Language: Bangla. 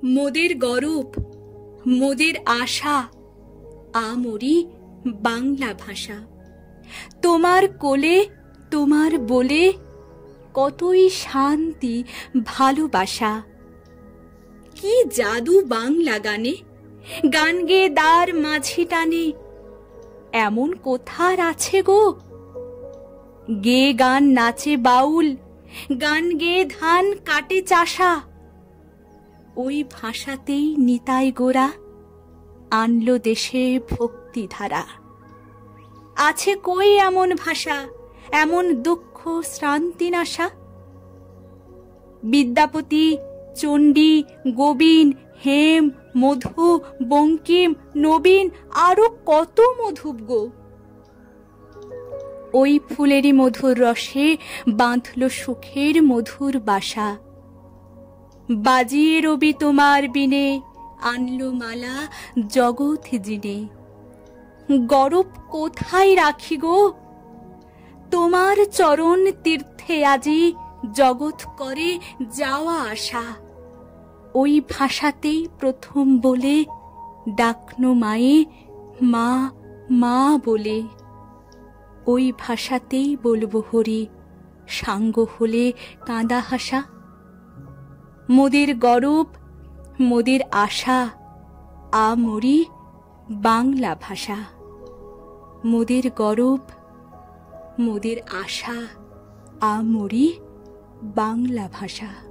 মোদের গরব, মোদের আশা, আমরি বাংলা ভাষা। তোমার কোলে, তোমার বলে কতই শান্তি ভালোবাসা। কি জাদু বাংলা গানে, গান গেয়ে দ্বার মাঝি টানে, এমন কোথার আছে গো? গে গান নাচে বাউল, গান গেয়ে ধান কাটে চাষা। ওই ভাষাতেই নিতাই গোরা আনলো দেশে ভক্তিধারা। আছে কই এমন ভাষা, এমন দুঃখ শ্রান্তি নাশা? বিদ্যাপতি, চণ্ডী, গোবিন, হেম, মধু, বঙ্কিম, নবীন, আরো কত মধুপ গো। ওই ফুলেরই মধুর রসে বাঁধল সুখের মধুর বাসা। বাজিয়ে রবি তোমার বিনে, আনলো মালা জগৎ জিনে। গরব কোথায় রাখি গো? তোমার চরণ তীর্থে আজি জগৎ করে যাওয়া আসা। ওই ভাষাতেই প্রথম বলে ডাকনো মায়ে মা, মা বলে। ওই ভাষাতেই বলবো হরি, সাঙ্গ হলে কাঁদা হাসা। মোদের গরব, মোদের আশা, আমরি বাংলা ভাষা। মোদের গরব, মোদের আশা, আমরি বাংলা ভাষা।